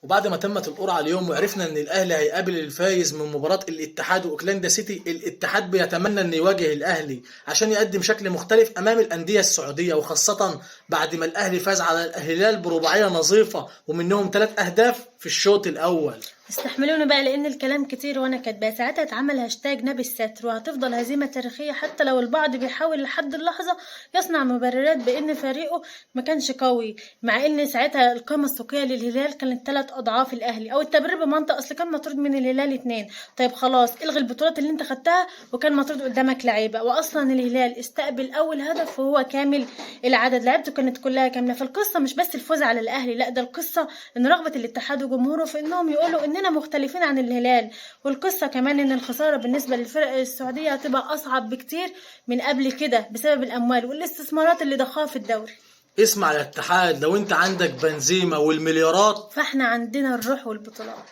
وبعد ما تمت القرعة اليوم وعرفنا ان الاهلي هيقابل الفايز من مباراة الاتحاد واوكلاند سيتي، الاتحاد بيتمنى ان يواجه الاهلي عشان يقدم شكل مختلف امام الاندية السعودية، وخاصة بعد ما الاهلي فاز على الهلال برباعية نظيفة ومنهم 3 اهداف في الشوط الاول. استحملوني بقى لان الكلام كتير وانا كاتباه. ساعتها اتعمل هاشتاج نبي الستر، وهتفضل هزيمه تاريخيه حتى لو البعض بيحاول لحد اللحظه يصنع مبررات بان فريقه ما كانش قوي، مع ان ساعتها القيمه السوقيه للهلال كانت 3 اضعاف الاهلي، او التبرير بمنطق اصل كان مطرود من الهلال 2. طيب خلاص الغي البطولات اللي انت خدتها وكان مطرود قدامك لعيبه، واصلا الهلال استقبل اول هدف وهو كامل العدد، لعيبته كانت كلها كامله. فالقصه مش بس الفوز على الاهلي، لا ده القصه ان رغبه الاتحاد وجمهوره في انهم يقولوا اننا مختلفين عن الهلال، والقصة كمان ان الخسارة بالنسبة للفرق السعودية هتبقى اصعب بكتير من قبل كده بسبب الاموال والاستثمارات اللي ضخها في الدوري. اسمع يا اتحاد، لو انت عندك بنزيما والمليارات فاحنا عندنا الروح والبطولات.